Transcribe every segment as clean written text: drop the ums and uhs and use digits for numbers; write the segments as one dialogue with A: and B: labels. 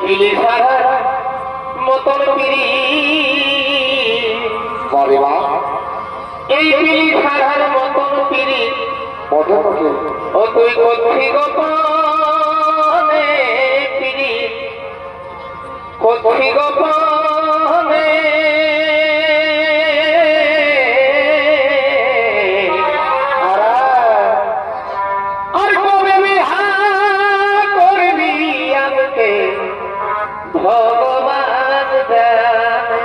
A: পিলি সারার মতন পিরি এই পিলি সারার মতন পিরি ও তুই করছি গোপনে পিরি করছি গোপনে আর কবে বিহা করবি আমাকে ভগবান জানে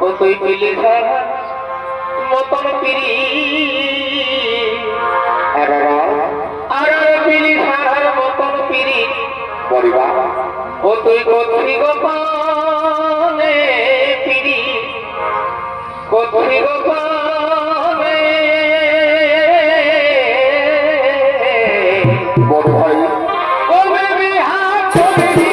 A: ও তুই পিলি সারার মতন পিরি আর পিলি সারার মতন পিরি ও তুই করছি গোপনে পিরি করছি গোপনে বড় ভাই কবে বিহা করবি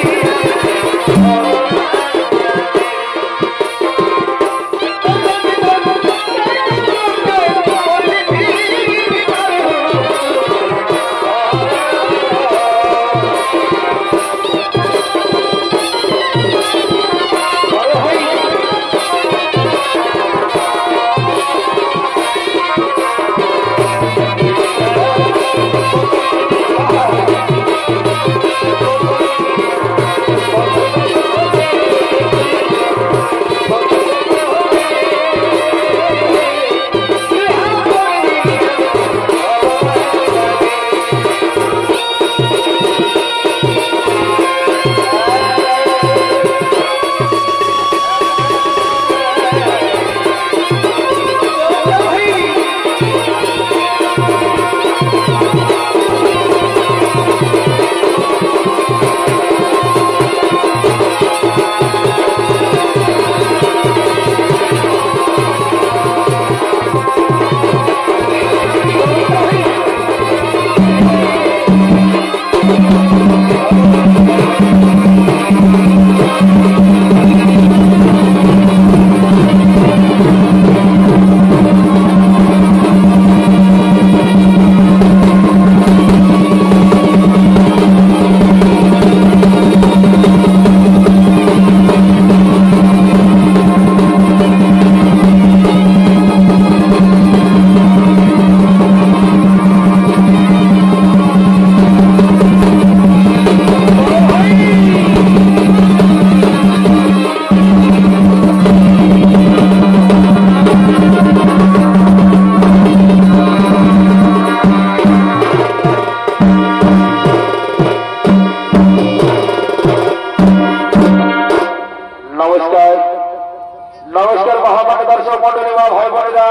A: নমস্কার মহামান্য দর্শক মন্ডলী মা ভাই বোনেরা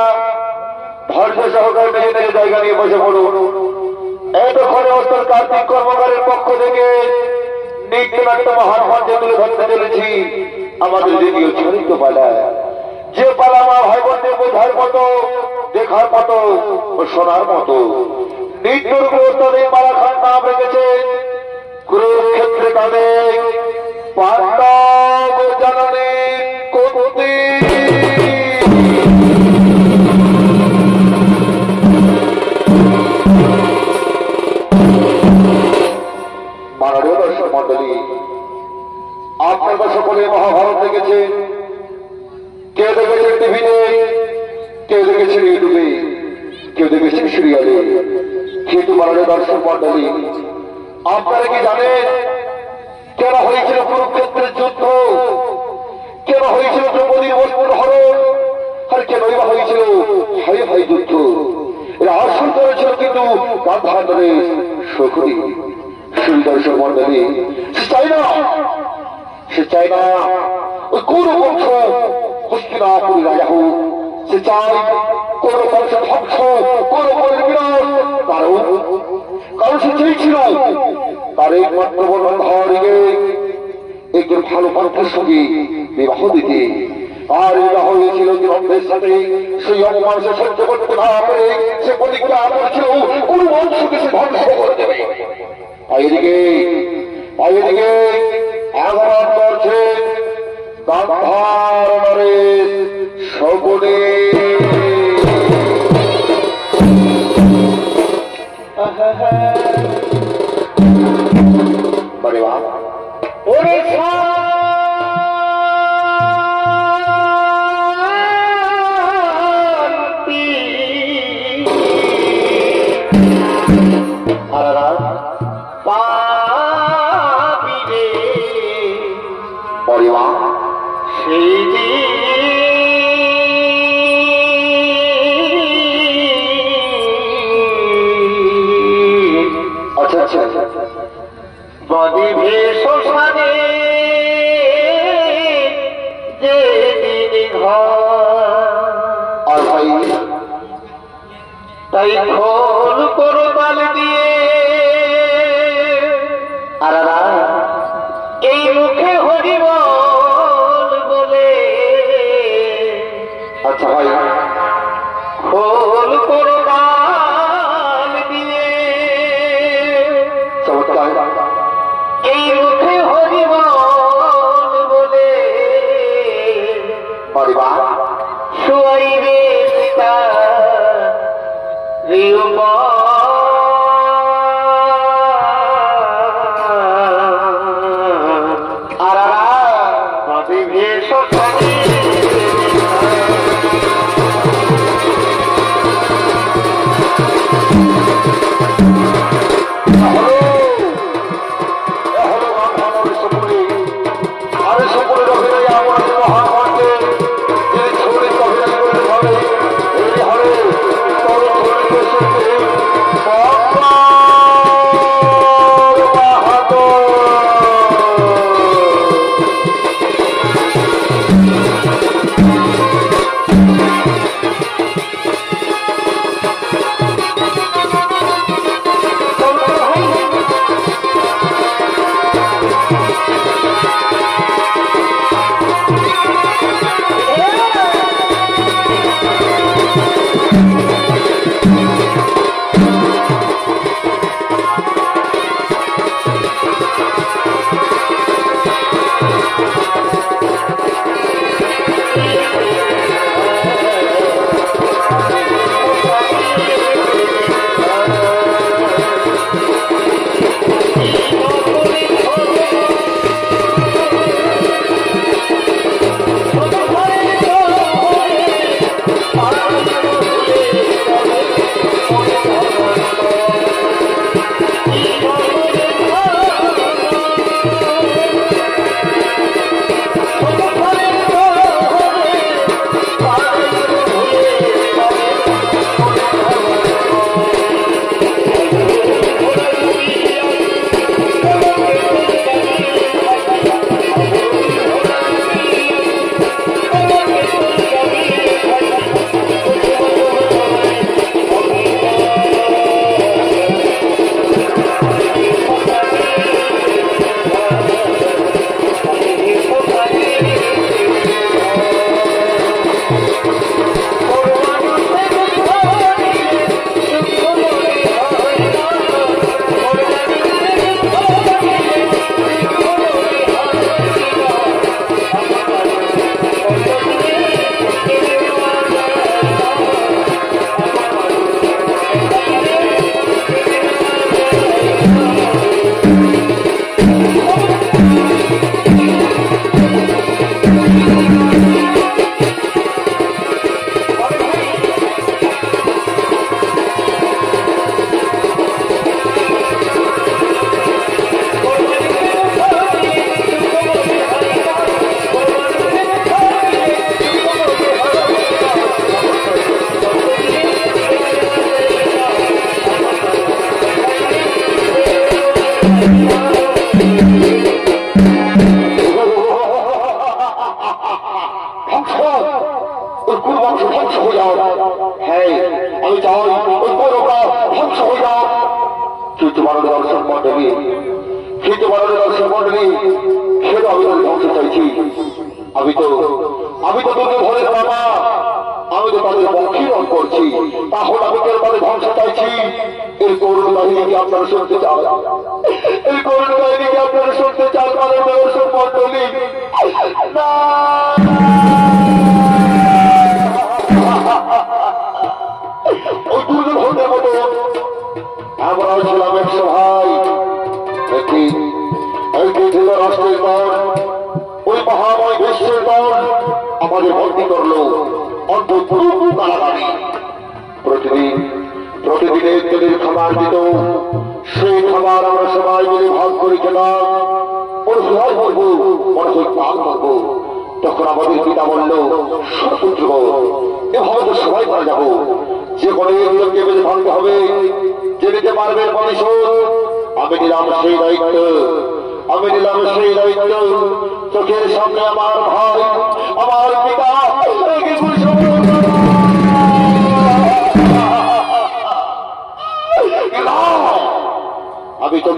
A: ধৈর্য সহকারে নিজেদের জায়গা নিয়ে বসে পড়ুন। এতক্ষণে অস্তর কার্তিক কর্মকারের পক্ষ থেকে নৃত্যনাট্য মহান মঞ্চে তুলে ধরতে চলেছি আমাদের দ্বিতীয় চরিত্র পালা, যে পালা মা ভাই বোনদের বোঝার মতো, দেখার মতো ও শোনার মতো। নৃত্যরূপে ওস্তাদ এই পালা খান নাম রেখেছে কুরুক্ষেত্রে তাদের পাণ্ডব জননী কুন্তি। মাননীয় দর্শক মন্ডলী, আপনারা সকলে মহাভারত দেখেছেন, কেউ দেখেছেন টিভিতে, কেউ দেখেছেন ইউটিউবে, কেউ দেখেছেন সিরিয়ালে। কিন্তু মাননীয় দর্শক মন্ডলী, আপনারা কি জানেন কেন হয়েছিল কুরুক্ষেত্রের যুদ্ধ? কেন হয়েছিল দ্রৌপদীর বস্ত্র হরণ? আর কেনই বা হয়েছিল ভাই ভাই যুদ্ধ? এরা আসল করেছিল কিন্তু গান্ধারে শকুনি। দর্শক মন্ডলী, সে চাই না ওই কুরুবংশ হস্তিনাপুরী রাজা হোক, সে চাই কোন বংশের ধ্বংস, কোন বনের বিনাশ। কারণ সে চেয়েছিল তার একমাত্র বন্ধুকে একজন ভালো পাত্রের সঙ্গে বিবাহ দিতে। আর বিবাহ হয়েছিল দ্রব্যের সাথে। সেই অপমান সে সহ্য করতে না পেরে সে প্রতিজ্ঞা করেছিল কোন বংশকে সে ধ্বংস করে দেবে। এদিকে আঘাত করছে গান্ধার নরেশ শকুনি। তাই খোল কোরবান দিয়ে আরারা এই মুখে হরি বল বলে। আচ্ছা ভাই খোল কোরবান দিয়ে চমৎকার এই মুখে হরি বল বলে পরিবার শুয়াইবে পিতা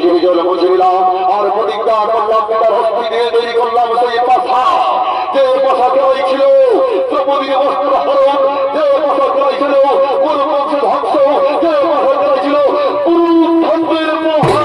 A: চোখে জল মুছে দিলাম আর প্রতিজ্ঞা করলাম পিতার হস্তি দিয়ে তৈরি করলাম সেই পাশা, যে পাশা জয় ছিল দ্রৌপদীর বস্ত্র হরণ, যে পাশা জয় ছিল পুরো বংশের ধ্বংস, যে পাশা জয় ছিল পুরুষের মহা।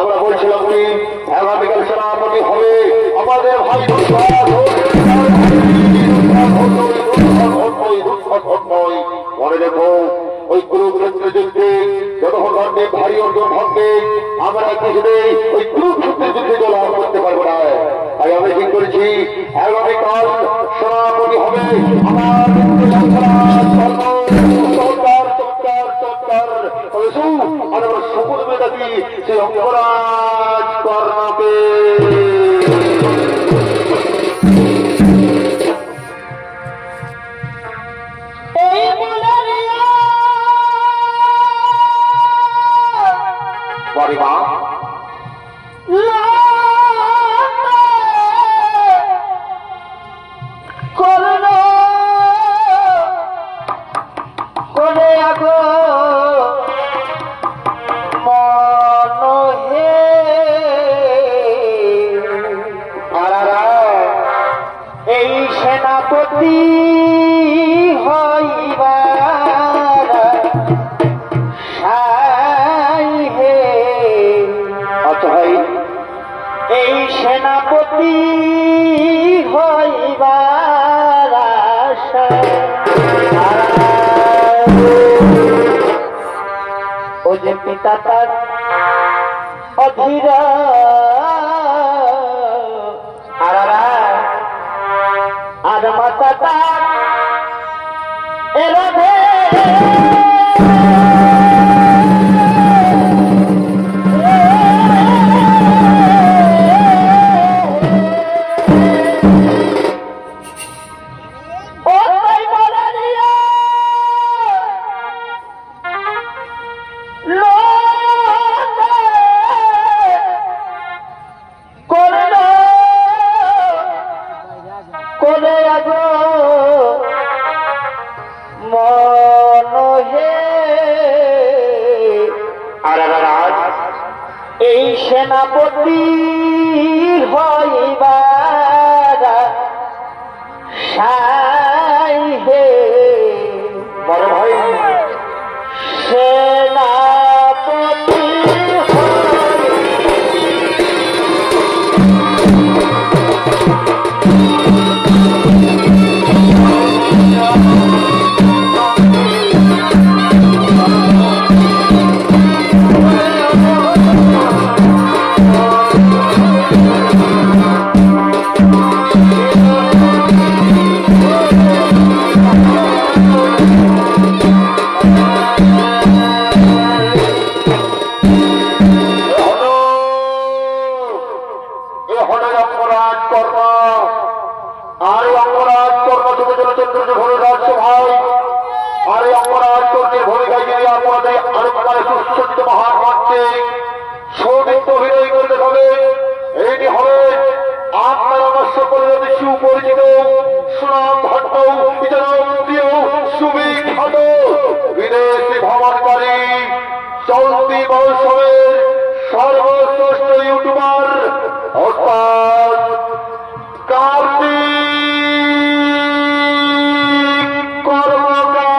A: আমরা বলছিলাম কি আগামীকাল সেনাপতি হবে আমাদের ভাই মনে রেখো ওই কুরুক্ষেত্র যুদ্ধে যতক্ষণ ঘটবে ভারী অর্জন ঘটবে আমরা কিছুতেই ওই কুরুক্ষেত্রের যুদ্ধে জয়লাভ করতে পারবো না। তাই আমি ঠিক করেছি আগামীকাল সেনাপতি হবে আমার শপথ মেধাবী সেই অঙ্গরাজ কর্ণকে বাড়িমা
B: সেনাপতি হইবার ও যে পিতা তার অধীর আর মাতা তার এরাধে এই সেনাপতি হইবার সাই হে বড় ভাই সেনাপতি সুপরিচিত সুনাম ধন্য সুবিখ্যাত বিদেশি ভ্রমণকারী চলতি মৌসুমের সর্বশ্রেষ্ঠ ইউটিউবার অর্থাৎ কার্তিক কর্মকার।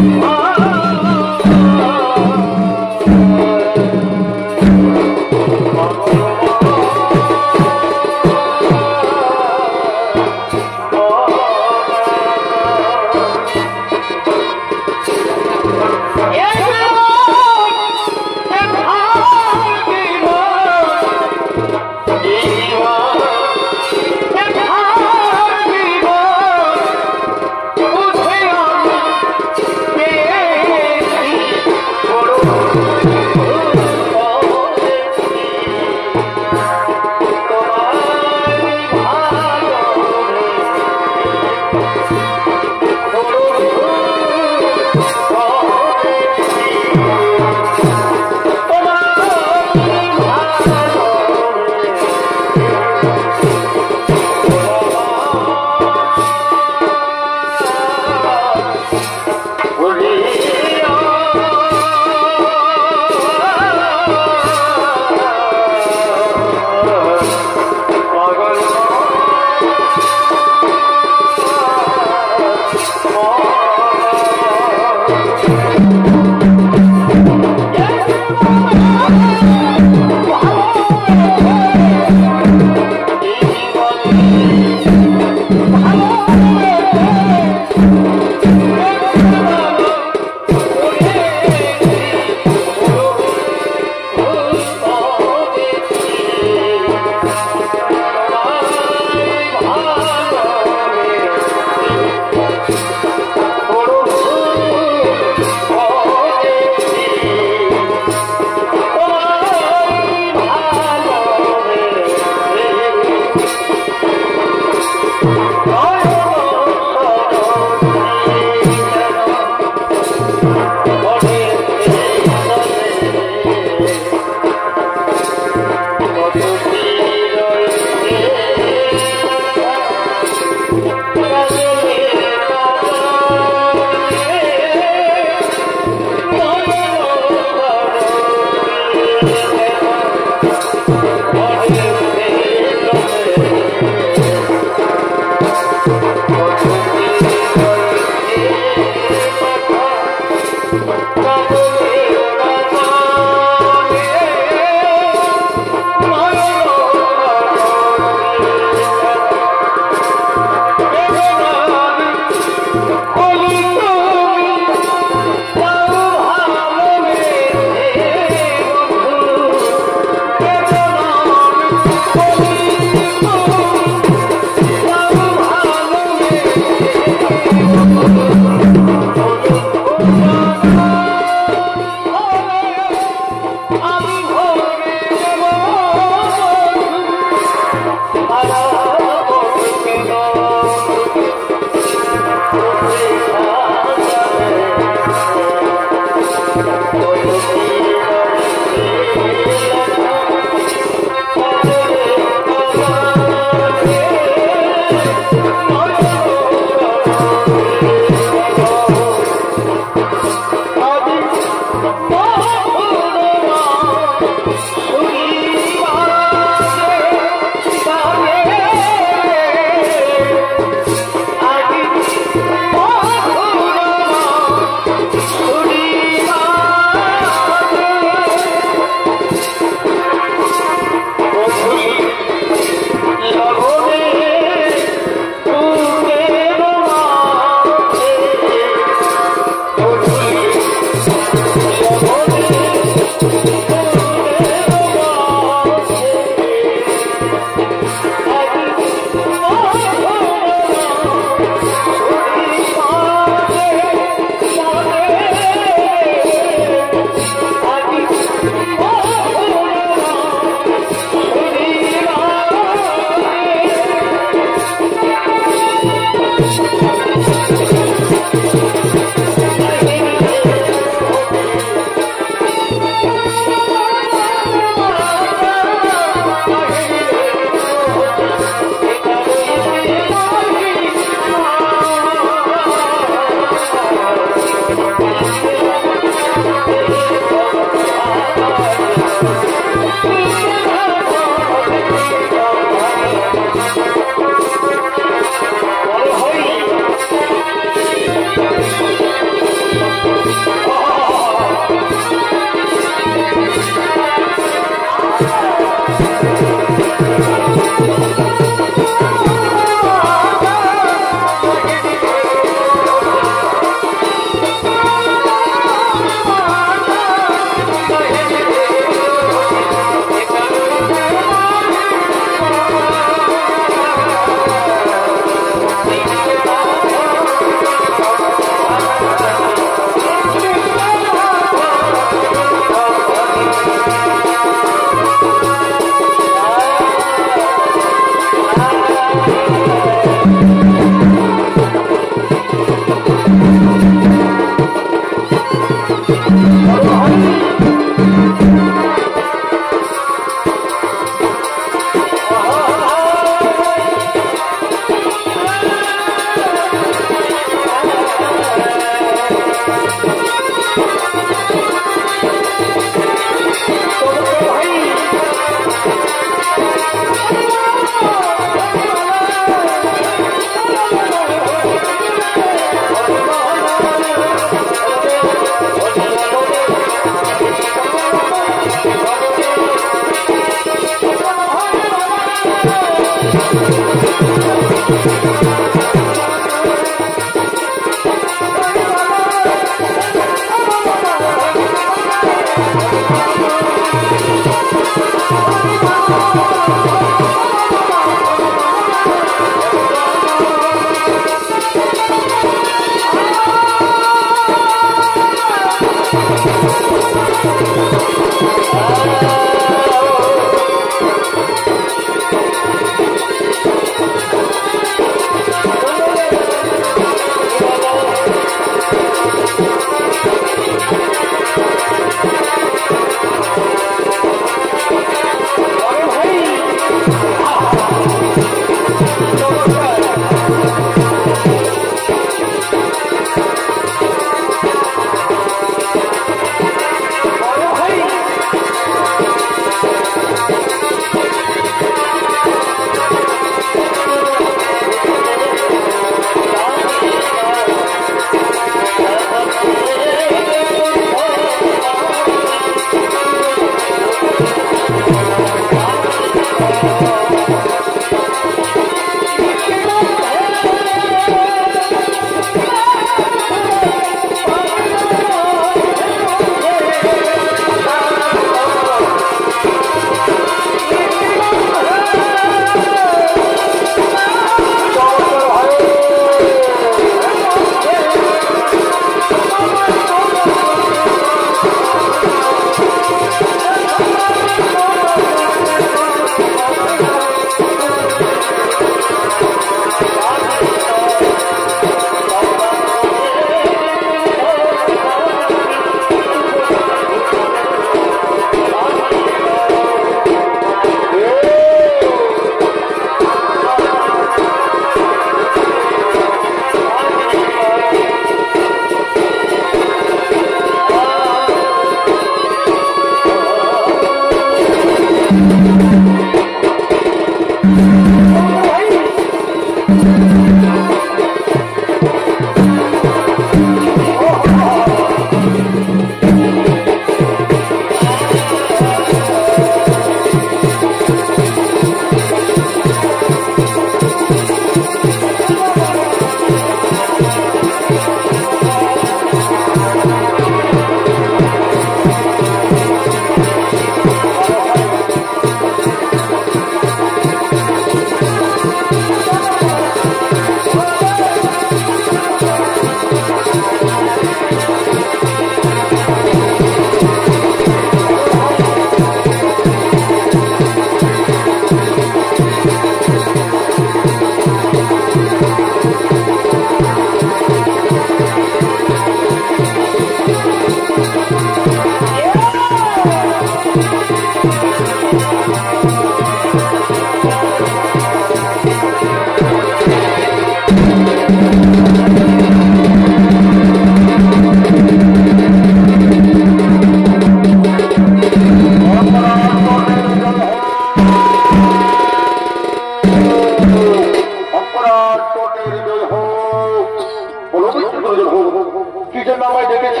A: কিসের নামায় ডেকেছ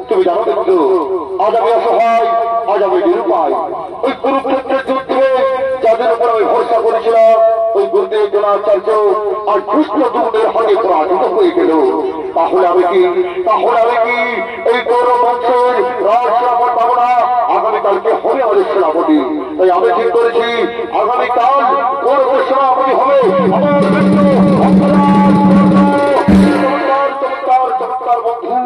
A: তুমি জানো কিন্তু আজ আমি অসহায়, আজ আমি নিরুপায়। ওই কুরুক্ষেত্রের যুদ্ধে যাদের উপর আমি ভরসা করেছিলাম ওই গুরুদেব দ্রোণাচার্য আর কৃষ্ণ দুর্গের হাতে পরাজিত হয়ে গেল। তাহলে আমি কি এই গৌরব বংশের রাজরাবণ পাবো না? আগামীকালকে হবে আমাদের সেনাপতি। তাই আমি ঠিক করেছি আগামীকাল গৌরবের সেনাপতি হবে আমার বন্ধু।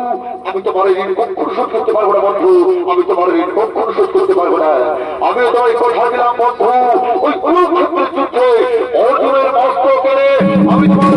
A: আমি তোমার ঋণ কখনো শোধ করতে পারবো না বন্ধু, আমি তোমার ঋণ কখনো শোধ করতে পারবো না। আমি তোমায় কথা দিলাম বন্ধু, ওই কুরুক্ষেত্রের যুদ্ধে অর্জুনের মস্তক কেড়ে আমি তোমার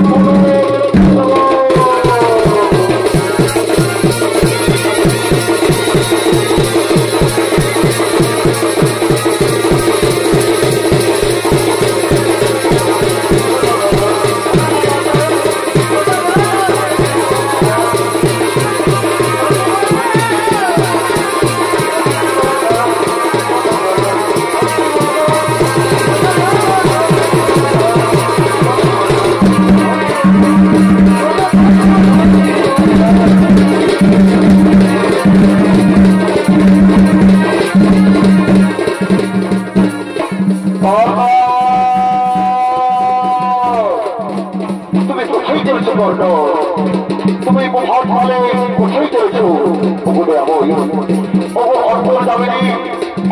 A: তুমি মহান ফলে কোথায় চলেছো?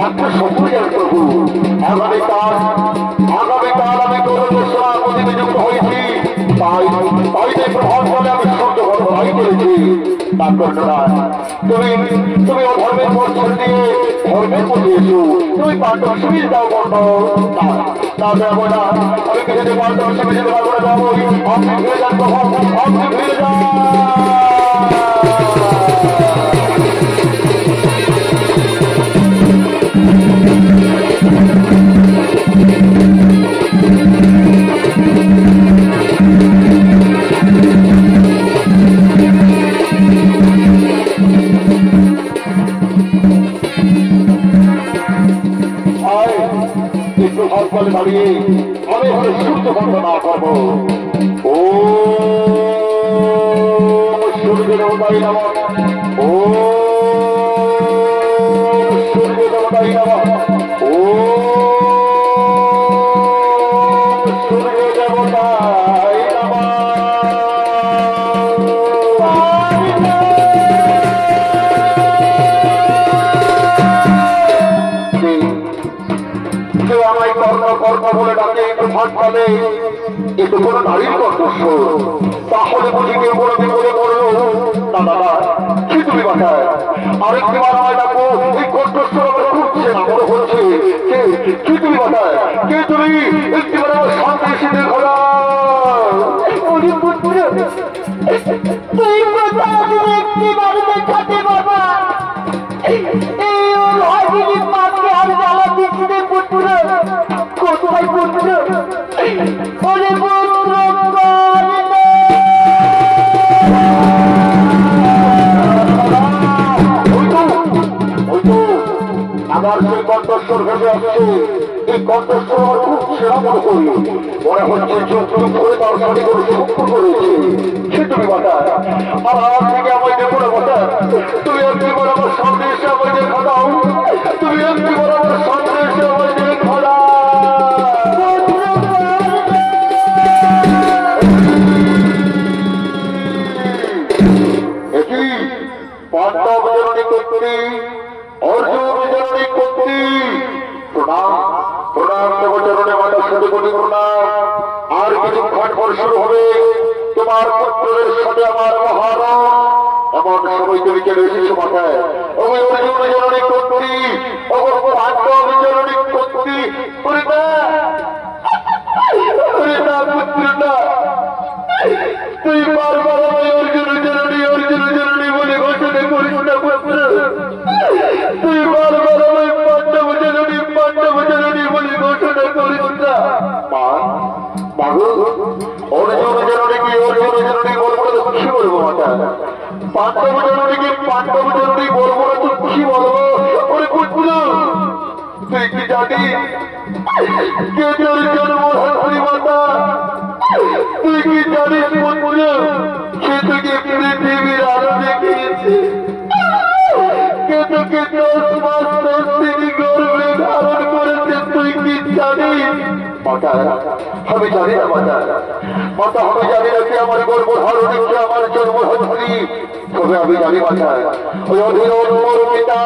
A: একটা সফল প্রভু আগামীকাল আমি গৌরবের সেনাপতি নিযুক্ত হয়েছি। তাই প্রভাব ফলে আমি সূর্য বর্ণনাই করেছি। তুমি অধর্মের পথ ছেড়ে দিয়ে ধর্মের পথে এসো। তুমি পাণ্ডব শিবির দাও বর্ণ না দেবো না। আমি কিছুতে পাণ্ডব শিবির যেতে পারবো না। যাবো আপনি ফিরে যান প্রভাব, আপনি ফিরে যান। ফলে দাঁড়িয়ে আমি এখানে সূর্য বন্দনা করবো। ও সূর্য দেবতাই নমঃ, ও সূর্য দেবতাই নমঃ, ও সূর্য দেবতাই নমঃ। আমায় কর্ম বলে ডাকে একটু ভাট পালে একটু কোনো নারীর কণ্ঠস্বর, তাহলে বুঝি কেউ বলে বিপদে পড়লো। না দাদা কি তুমি বাসায় আরেকবার আমায় ডাকো, এই কণ্ঠস্বর আমার খুঁজছে না মনে হচ্ছে। কি তুমি বাসায় কে তুমি? একটিবার আমার সামনে এসে দেখো না। আমার সেই কণ্ঠস্বর ভেসে আসছে, এই কণ্ঠস্বর আমার খুব সেরা মনে করি। মনে হচ্ছে যুগ যুগ করে তার সাথে করে সম্পর্ক রয়েছে। সে তুমি বাটা আর আমার থেকে আমায় দেখো না বাটা। তুমি একটিবার আমার সামনে এসে আমায় দেখা দাও, তুমি একটিবার আমার সামনে এসে আমায় দেখা দাও। এটি পাণ্ডব জননী কর্তী, অর্জুন জননী কর্তী। প্রণাম প্রণাম দেবচরণে মাতা শুধু কোটি প্রণাম। আর কিছুক্ষণ পর শুরু হবে তোমার পুত্রের সাথে আমার মহারণ। এমন সময় তুমি চলে এসেছো মাথায়। ওই অর্জুন জননী কর্তী, পাণ্ডব জননী কর্তী। পুত্রটা তুই বারবার অর্জুন জননী বলে ঘোষণা করিস না পুত্র। তুই বারবার পাণ্ডব জননী বলে ঘোষণা করিস না। অর্জুন জননী কি অর্জুন জননী বলবো না তো কি বলবো মাতা? পাণ্ডব জননী কি পাণ্ডব জননী বলবো না তো কি বলবো? ওরে পুত্র তুই কি জানি কে তোর জন্ম হাসি মাতা? তুই কি জানিস পুত্র
B: সে তোকে পৃথিবীর আলো দেখিয়েছে, কে তোকে 10 মাস 10 দিন গর্ভে ধারণ করেছে, তুই কি জানিস?
A: মাতা আমি জানি না মাতা, মাতা আমি জানি না কি আমার গর্ভধারণী, কি আমার জন্মধাত্রী। তবে আমি জানি মাতা ওই অধীর পিতা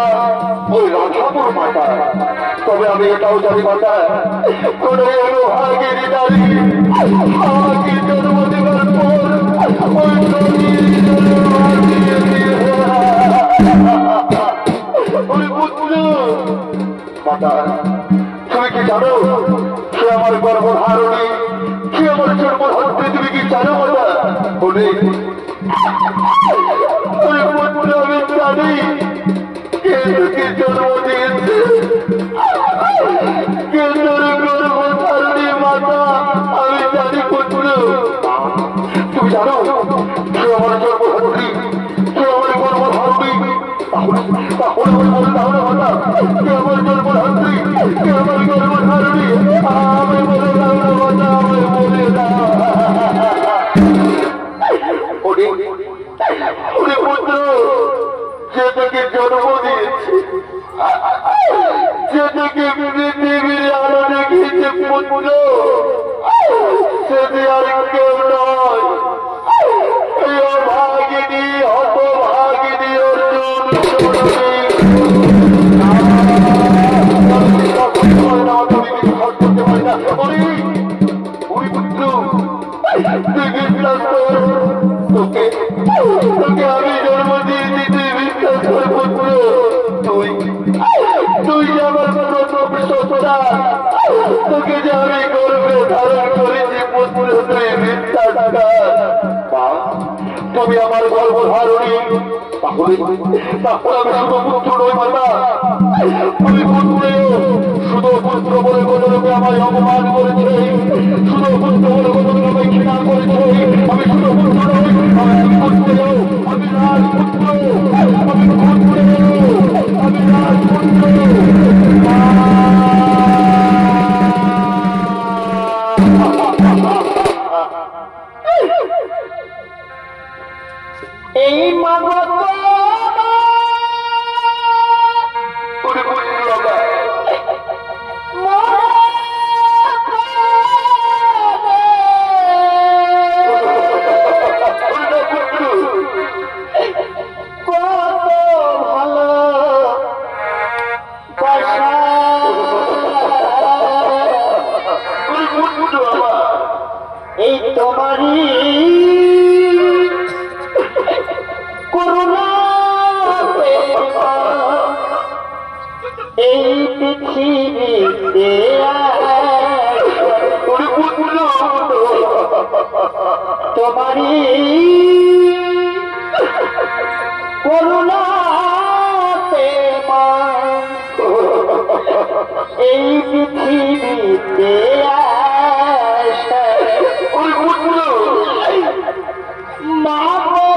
A: ওই রাধাপুর মাতা। তবে আমি এটাও জানি মাতা কোন ভাগের নারী আমাকে জন্ম দেবার পর ওই মাতা তুমি কি জানো সে আমার গর্ভধারণী, সে আমার জন্মধাত্রী, তুমি কি জানো মাতা? বলে
B: আমি জানি কে তোকে জন্ম দিয়েছে, কে তোর গর্ভধারণী মাতা, আমি জানি পুত্র।
A: তুমি জানো সে আমার জন্মধাত্রী, সে আমার গর্ভধারণী। তাহলে ওই বলে তাহলে মাতা কে আমার জন্মধাত্রী, কে আমার গর্ভধারণী? আমি বলে দাও না মাতা, আমি বলে দাও।
B: ওরে পুত্র, যে তোকে জন্ম দিয়েছে, যে তোকে পৃথিবীর আলো দেখিয়েছে পুত্র, সে আর কেউ নয়, এই অভাগিনী হতভাগিনী অর্জুন তোকে আমি জন্ম দিয়েছি, তুই বিশ্বাস কর পুত্র। তুই যে আমার প্রথম সত্তা, তোকে যে আমি গর্বে ধারণ করেছি পুত্র, তুই বিশ্বাস কর।
A: তুমি আমার গর্ভধারণী, তাহলে আমি শুধু পুত্র নই মাতা, আমি পুত্র। শুধু পুত্র বলে বদলকে আমায় অপমান করেছে, শুধু পুত্র বলে বদলকে আমায় ঘৃণা করেছে। আমি শুধু পুত্র নই, আমি পুত্র, আমি রাজপুত্র, আমি পুত্র, আমি রাজপুত্র।
B: এই মাগত এই তোমারই করুণা, এই পৃথিবীতে তোমারই করুণাতে মা, এই পৃথিবীতে মা তোমার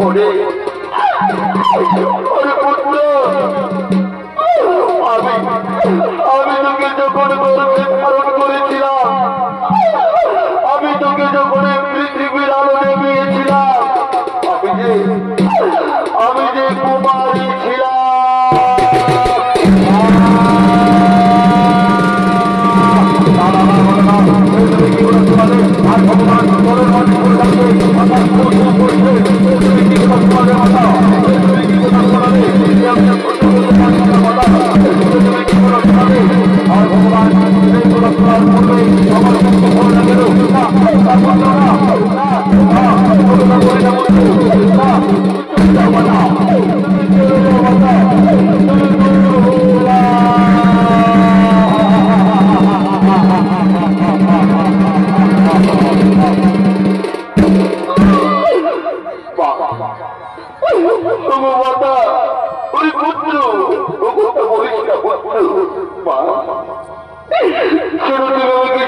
B: ওরে ওরে পুত্র আমি তোকে যখন গর্ভে ধারণ করেছিলাম, আমি তোকে যখন পৃথিবীর আলো দেখিয়েছিলাম, আমি যে কুমারী ছিলাম। আর ভগবান তোরের মাঝে করে থাকবে আকাশ করছে আর ভগবান করবে আমার ফোন লাগে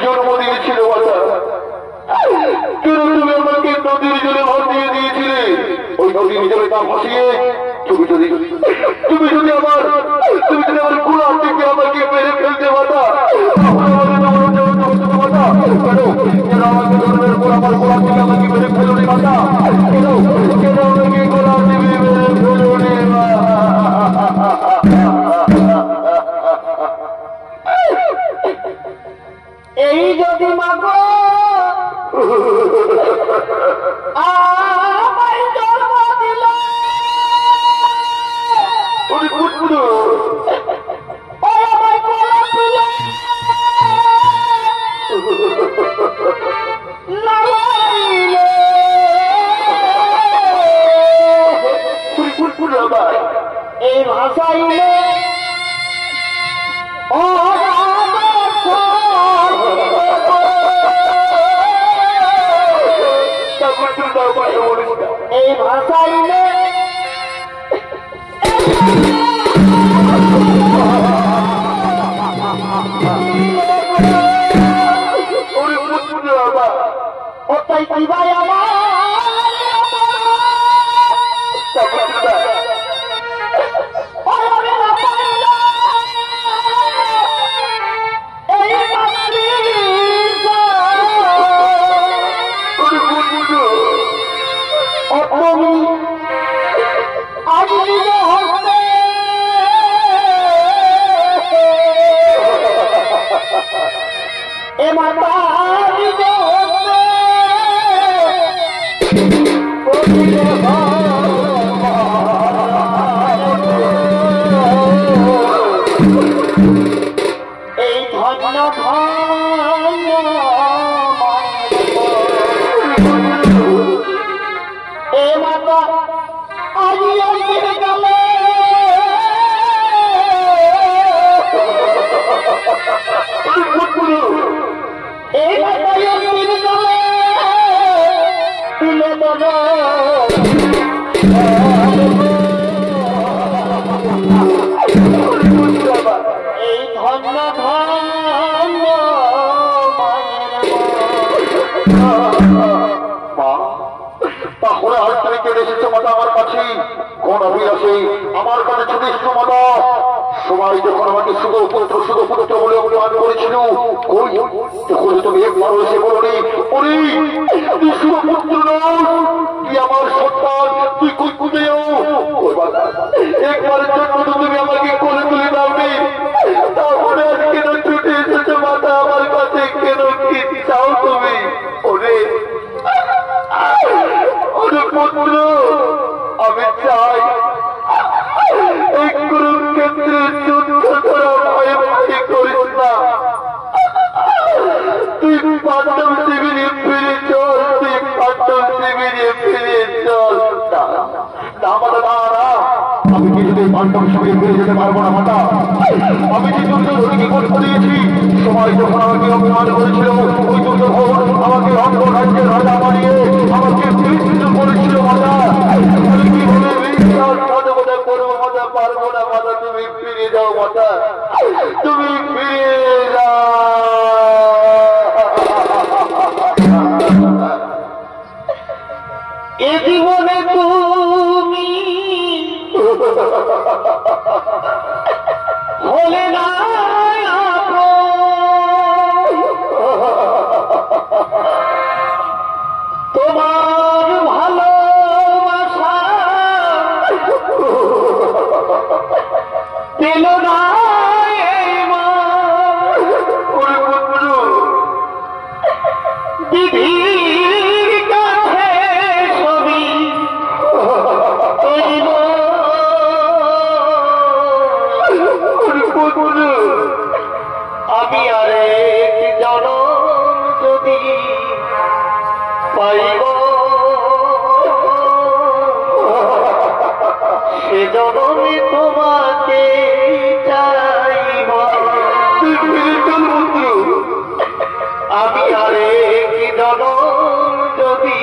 B: জন্ম দিয়েছিল তুমি আমাকে নদীর জলে ভাসিয়ে দিয়েছিলে। ওই নদীর জলে তা ভাসিয়ে তুমি যদি আমার কুড়া থেকে আমাকে মেরে ফেলতে পারতা, আমার গোড়া থেকে আমাকে মেরে ফেলুনি মাতা, কেন আমাকে গোড়া থেকে মেরে ফেলুনি?
C: এই যদি মাগো আমায় জন্ম দিল,
B: ওরে পুত্র
C: আমায় কোলে তুলে নামাইলে, এই ভাষাইলে ও এই ভাষাইলে ওটাই দিবাই আমার এই ধন্য এ মাতা আজিও ফিরে গেলে এই মাতাও ফিরে গেলে তুলে দেবো এই ধন্য ধন্য
B: তাহলে আর তুমি কেটে এসেছো মাতা আমার কাছে, কোন অভিলাষে আমার কাছে ছুটে এসেছো মাতা? সবাই যখন আমাকে শুধু পুত্র বলে অভিমান করেছিল, তুমি একবারও এসে বলোনি তুই শুধু পুত্র নয়, তুই আমার সন্তান, তুই কুকুরেও একবারের জন্য তুমি আমাকে কোলে তুলে দাওনি। তারপরে আজ কেন ছুটে এসেছো মাতা আমার কাছে? কেন কি চাও তুমি? ওরে পুত্র আমি চাই এই কুরুক্ষেত্রের যুদ্ধ করা ভয়ে ভয়ে করিস না, তুই পাণ্ডব শিবিরে ফিরে চল, তুই পাণ্ডব শিবিরে ফিরে চল। আমি কিছুতেই পাণ্ডব শিবিরে ফিরে যেতে পারবো না মাতা। আমি যে দুর্যোধনকে কষ্ট দিয়েছি, সবাই যখন আমাকে অপমান করেছিল, ওই দুর্যোধন আমাকে অন্য রাজ্যের রাজা বানিয়ে আমাকে বিচ্ছিন্ন করেছিল মাতা। আমি কিভাবে বিশ্বাস করবো মাতা? পারবো না মাতা, তুমি ফিরে যাও মাতা, তুমি ফিরে যাও।
C: এ জীবনে তুই হলে না তোমার ভালোবাসা পেল না দিদির কাছে ছবি করিব আমি আরেক জনম যদি পাইব সে জনমে তোমাকে চাইব আমি আরেক জনম যদি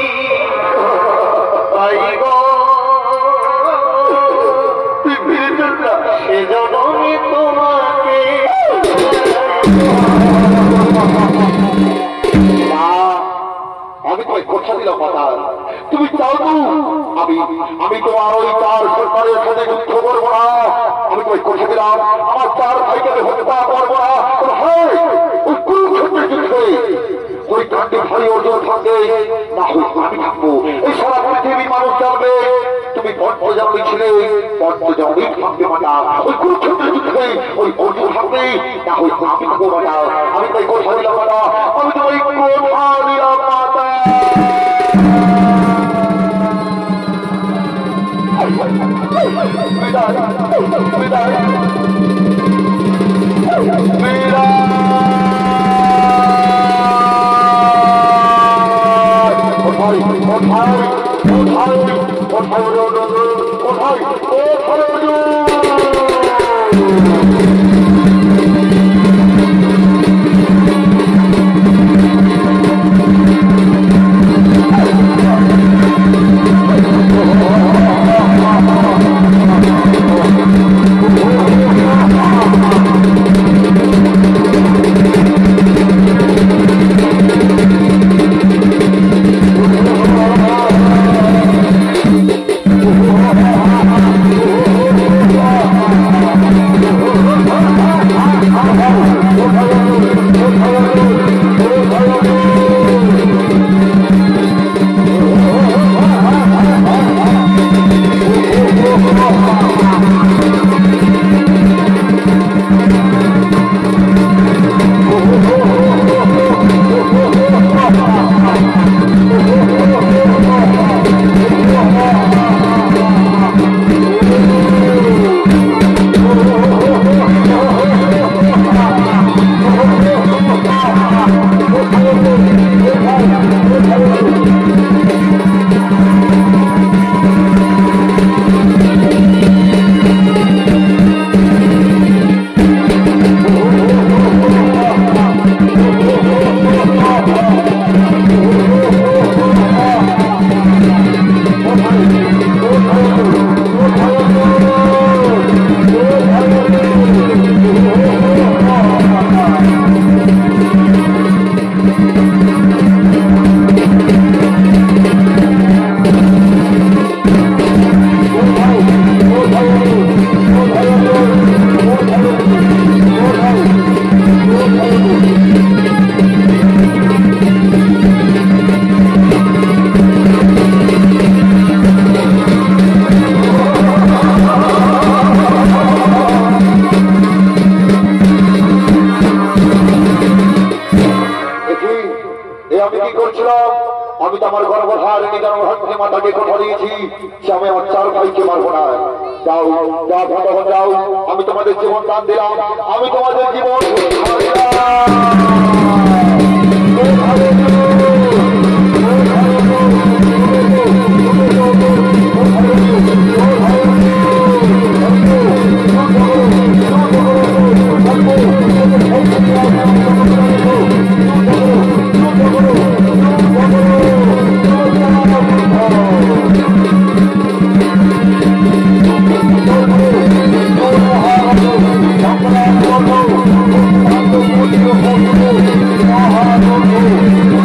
C: পাইব সে জনমে তোমাকে
A: আমি তোমায় কথা দিলাম কথা তুমি চাও তো আমি তোমার ওই চার সরকারের সাথে যুদ্ধ করবো না আমি তোমায় কথা দিলাম আমার চার ভাইকে হত্যা করবো না ওই কুরুক্ষেত্রের যুদ্ধে ওই কাণ্ডে ভারী অর্জন থাকবে না হয়তো আমি থাকবো এই সারা পৃথিবীর মানুষ জানবে তুমি বর্তজামী ছিলে বর্তজামী থাকবে মাতা ওই কুরুক্ষেত্রের যুদ্ধে ওই অর্জন থাকবে না হয়তো আমি থাকবো মাতা আমি তাই কথা দিলাম মাতা আমি তোমায় কথা দিলাম মাতা আমি তো আমার গর্ভধারিণী জন্মধাত্রী মাতাকে কথা দিয়েছি যে আমি আমার চার ভাইকে মারবো না। যাও যাও ভগবান যাও, আমি তোমাদের জীবন দান দিলাম, আমি তোমাদের জীবন Oh,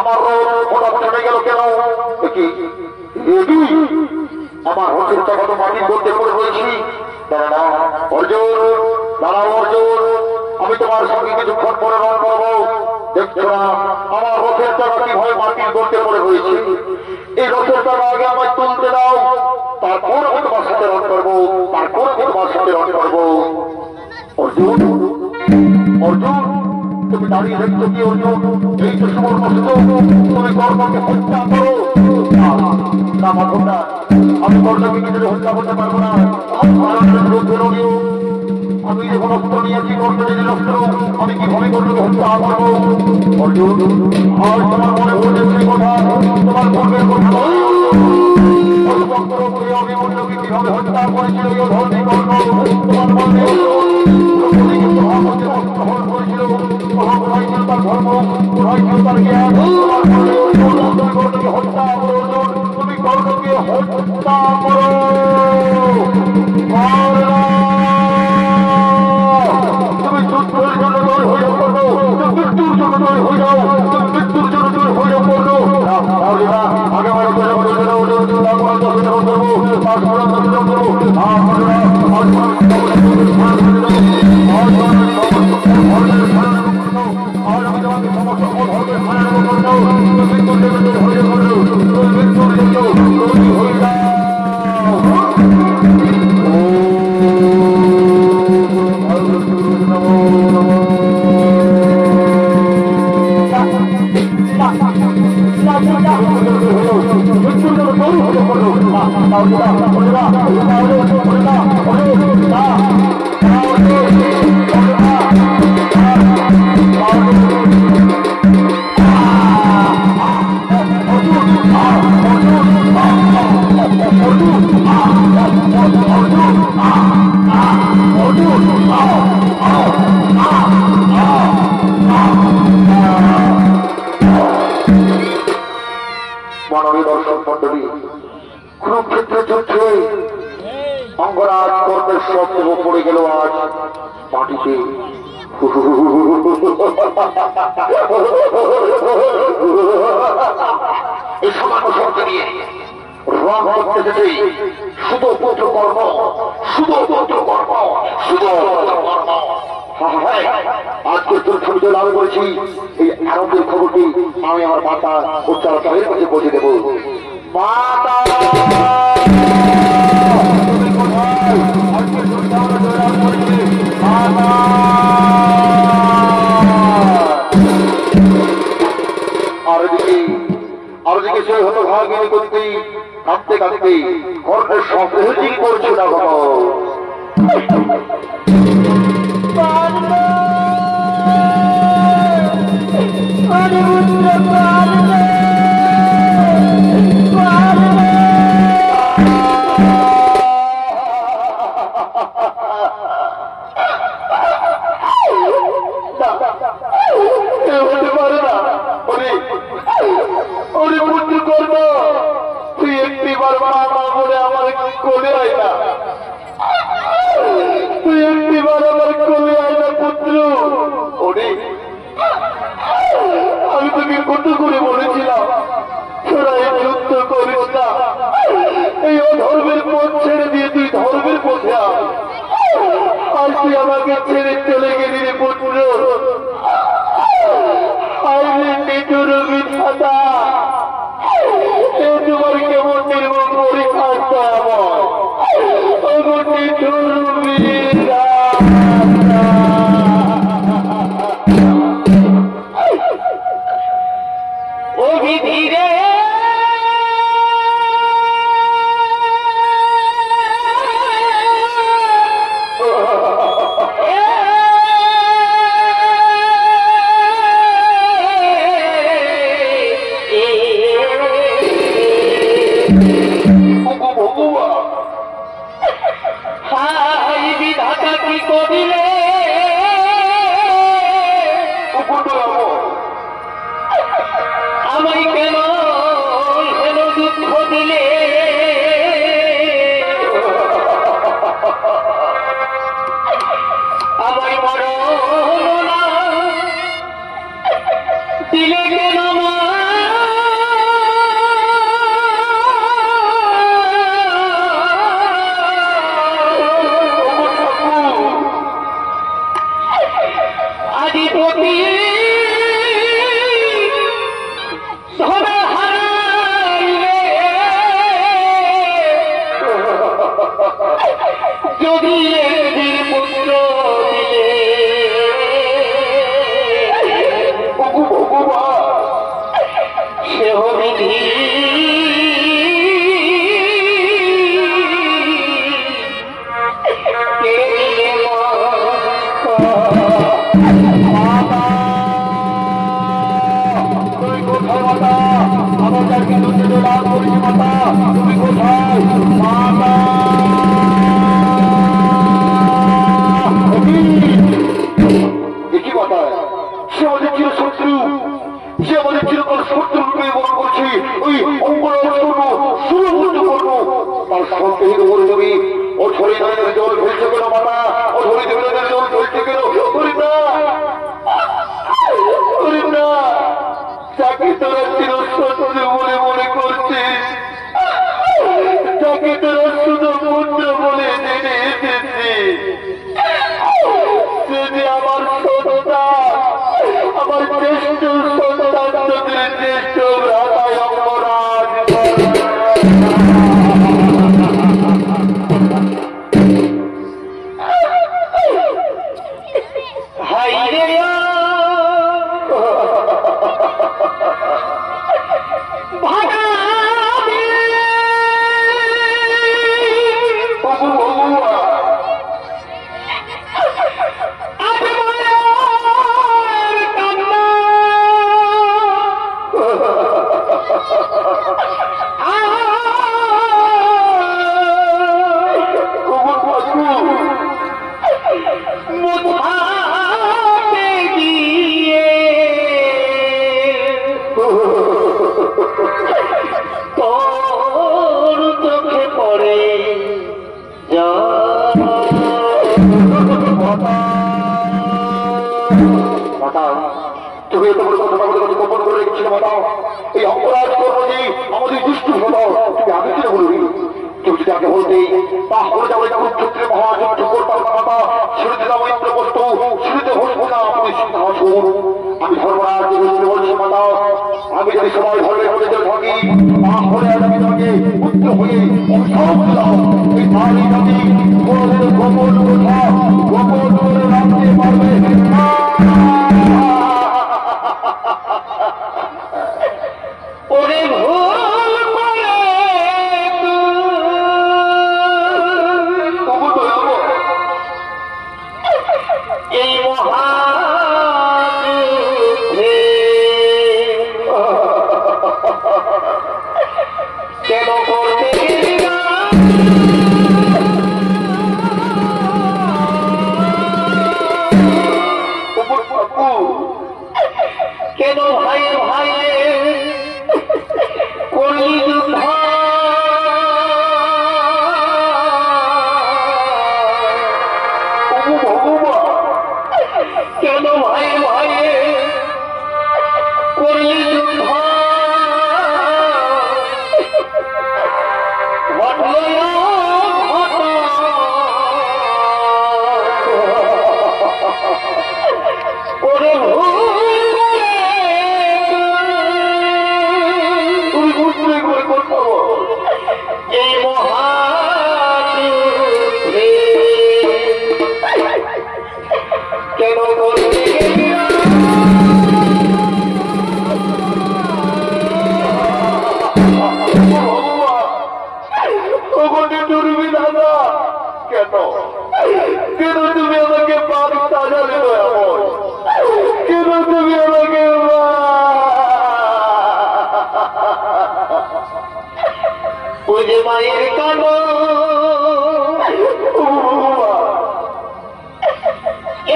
B: আমার হঠাৎ চলে গেল কেন? আমার হকের টাকা তো মাটির মধ্যে পড়ে রয়েছি। দাঁড়া অর্জুন, দাঁড়াও অর্জুন, আমি তোমার সঙ্গে কিছুক্ষণ পরে রং করবো। দেখছো না আমার রথের টাকা কিভাবে মাটির মধ্যে পড়ে রয়েছে? এই রথের টাকা আগে আমায় তুলতে দাও, তারপর আমি তোমার সাথে রং করবো, তারপর আমি তোমার সাথে রং করবো। অর্জুন, অর্জুন, তুমি দাঁড়িয়ে দেখছো কি অর্জুন? এই তো সুবর্ণ সুযোগ, তুমি কর্মকে হত্যা করো। না মাধব না, আমি কর্ণকে নিজের হত্যা করতে পারবো না। আমি যখন অস্ত্র নিয়েছি, কর্ণ নিজের অস্ত্র, আমি কিভাবে কর্ণকে হত্যা করবো? অর্জুন, আর তোমার মনে পড়ছে সেই কথা, তোমার পূর্বের কথা অভিমন্যুকে কিভাবে হত্যা করেছিল এই ধর্মী কর্ণ, তোমার মনে করেছিল কোথায় ছিল তার ধর্ম, কোথায় ছিল তার জ্ঞান, তোমার মনে কর্ণকে হত্যা করো। তুমি কর্ণকে হত্যা করো। তুমি যুদ্ধের জন্য তৈরি হয়ে যাও করবো, মৃত্যুর জন্য তৈরি হয়ে যাও, মৃত্যুর জন্য তৈরি হয়ে যাও করবো। আগে আমার কুরুক্ষেত্রের যুদ্ধে অঙ্গরাজ কর্ণের সব দেহ পড়ে গেল আজ মাটিতে। এই সামান্য শব্দ নিয়ে রং করতে যেতে শুধু পুত্র কর্ম, শুধু পুত্র কর্ম, শুধু কর্ম। আজকে তোর ছবিতে লাভ করেছি। এই আরবের খবরটি আমি আমার মাতা উচ্চার সাহেবের কাছে পৌঁছে দেবো। মাতা আরদিকে সে হলো ভাগিনী করতে কাঁদতে কাঁদতে কর্ণের সহযোগী করছে না বাবা। তুই একটিবার মা মা বলে আমার কোলে আয় না, তুই একটিবার আমার কোলে আয় না পুত্র। ওরে আমি তোকে কত করে বলেছিলাম তোরা এই যুদ্ধ করিস না, এই অধর্মের পথ ছেড়ে দিয়ে তুই ধর্মের পথে আয়। আর তুই আমাকে ছেড়ে চলে গেলি রে পুত্র। তোমার কেমন নির্মম পরীক্ষা আমার ধীরে আমায় কেন হেন দুঃখ দিলে? আমায় মরণ না দিলে কেন মা?
C: যদি একদিন পুত্র দিলে সে হবিধি কে দিলে
B: আমার কিন্তু লাভ করেছি মাতা, তুমি কোথায় মাতা? কি কথা? সে আমাদের চির শত্রু, সে আমাদের চিরকাল শত্রু রূপে বহন করছে। ওই তার সন্দেহিত করে তুমি ও ছড়ি নয়নের জল ফেলছে কেন মাতা? ও ছড়ি দেবের জল ফেলছে কেন? না যাকে তোরা চির শত্রু বলে মনে করছিস, যাকে তোরা শুধু পুত্র বলে জেনে এসেছিস, যদি আমার সন্তান, আমার জ্যেষ্ঠ সন্তান, তোদের জ্যেষ্ঠ ভ্রাতায় অপরাধ
C: তোর চোখে পড়ে যা
B: তুমি এত বড় কথা আমাদের কাছে গোপন করে রেখেছিলে মাতা। এই অপরাধ কর্মী আমাদের দুষ্টু হলো, তুমি আগে ছিল বলবি। কেউ যদি আগে বলতে তাহলে যাবো কুরুক্ষেত্রে মহাযুদ্ধ করতাম না মাতা। শুরুতে যাবো ইন্দ্রবস্তু, শুরুতে বসবো না আপনি সিংহাসন। আমি ধর্মরাজ বলছি মাতা, আমি যদি সবাই ধর্মের মধ্যে যদি থাকি তাহলে আমি তোমাকে পুত্র হয়ে অভিশাপ দিলাম। এই নারী জাতি কোনদিন গোপন কথা গোপন করে রাখতে পারবে না।
C: ওরে ভুল করে এই মহাযুদ্ধে কেন করতে গেলি না? কেন ভাই ভাই করলি যুদ্ধ? কেন ভাই ভাই করলি যুদ্ধ? ঘটল ওরে এই মহাযুদ্ধে কেন করতে গেলি না?
B: কেন কেন তুমি আমাকে পাপ সাজালে এমন? কেন তুমি আমাকে
C: বুঝে মায়ের কানো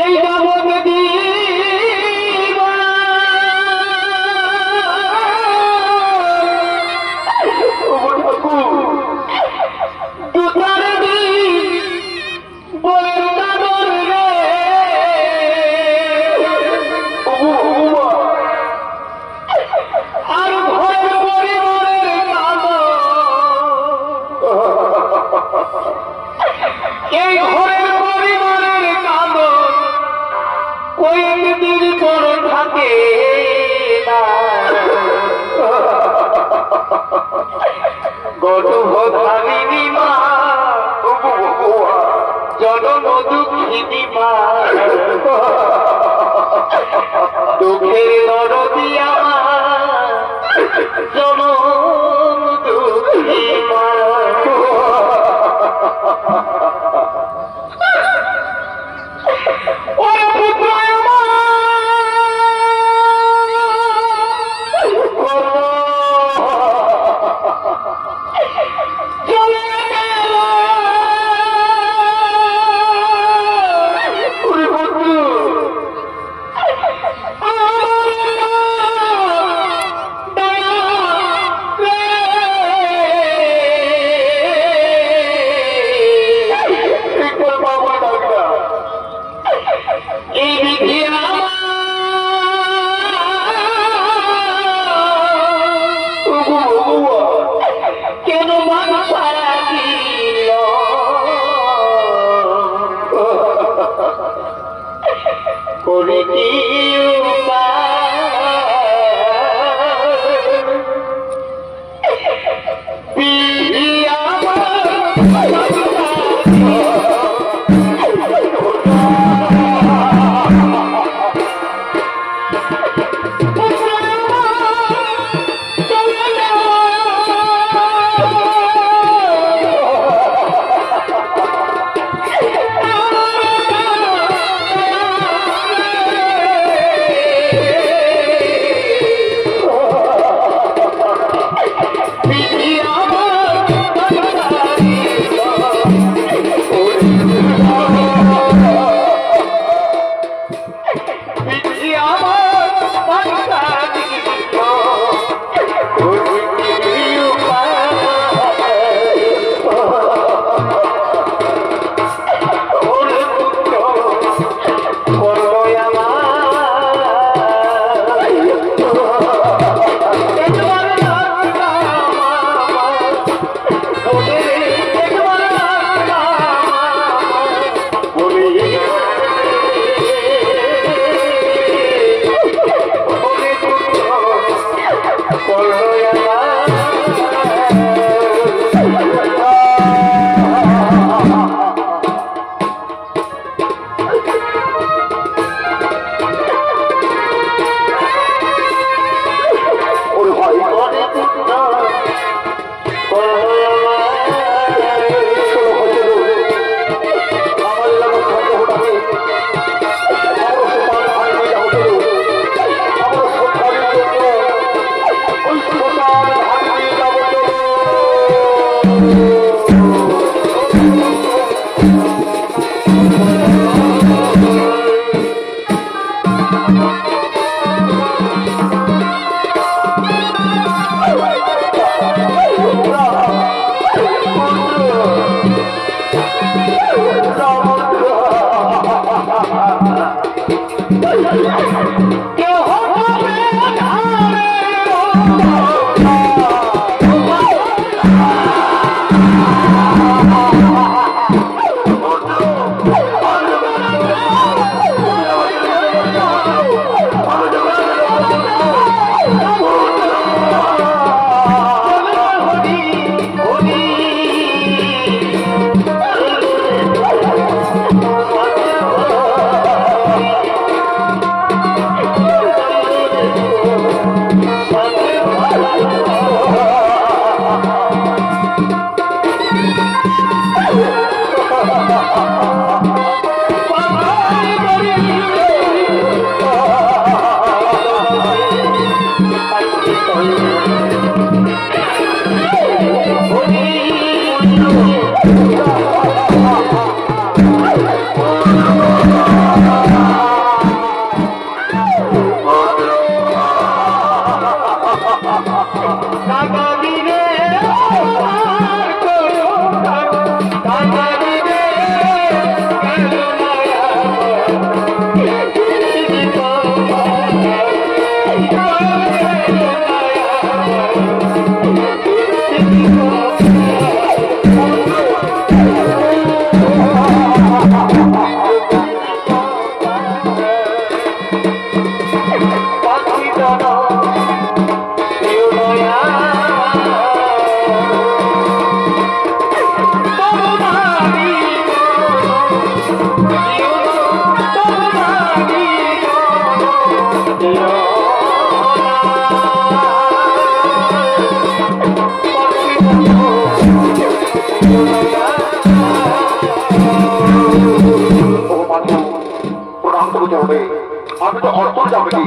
C: এই জগৎ দুটার বলে চাদর রে আর ঘরের পরিবারের কানো এই ঘরের পরিবারের কানো কয়েকদিন পরে থাকে না। গর্ভধারিণী মা দুঃখিনী মা দুঃখের দরদি আমার জনম দুঃখী মা
B: হবে। আমি তো অর্থ যাবেনি,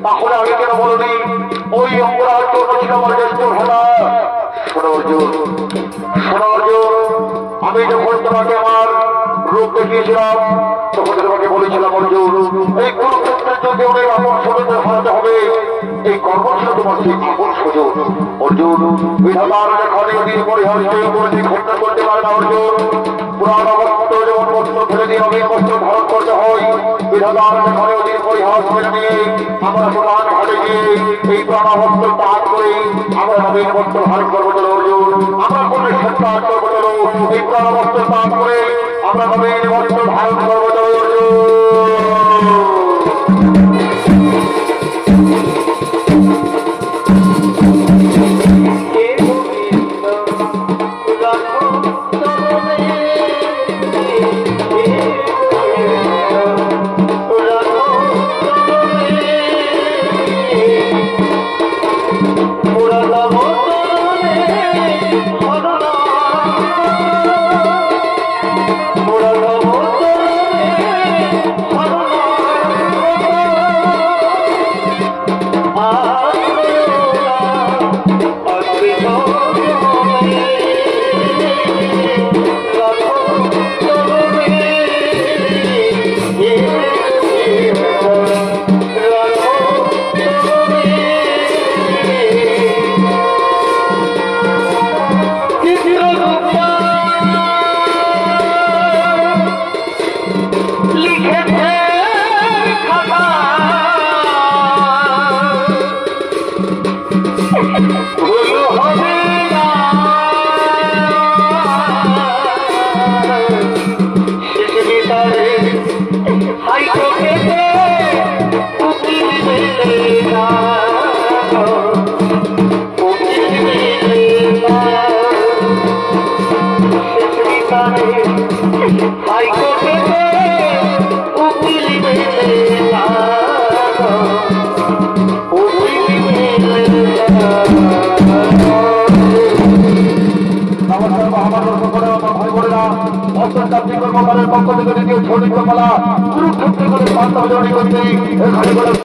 B: তাহলে আমি কেন বলিনি ওই অঙ্গরাজ ছিল আমার জ্যেষ্ঠ ভাতা। শোনো অর্জুন, শোনো অর্জুন, আমি যখন তোমাকে আমার রূপ দেখিয়েছিলাম তখন তোমাকে বলেছিলাম অর্জুন, এই কুরুক্ষেত্রের যুদ্ধে অনেক আপন স্বজনদের হারাতে হবে। এই কর্ম ছিল তোমার সেই আপন স্বজন। অর্জুন, বিধাতার লেখনে দিন পরিহার্যে উপরে ঘটনা করতে পারে না অর্জুন। পুরানো বস্ত্র যেমন বস্ত্র ফেলে দিয়ে নবীন বস্ত্র ধারণ করতে হয়, বিধাতার লেখনে দিন পরিহার ফেলে দিয়ে আমরা প্রধান ঘাটে গিয়ে এই পুরানো বস্ত্র ত্যাগ করে আমরা নবীন বস্ত্র ধারণ করবো চলো অর্জুন। আমরা কোনো সত্যাগ করবো চলো, এই পুরানো বস্ত্র ত্যাগ করে আমরা নবীন বস্ত্র ধারণ করবো চলো অর্জুন। পক্ষ থেকে দ্বিতীয় ছড়িত পালা কুরুক্ষেত্র করে বার্তা করতে এখানে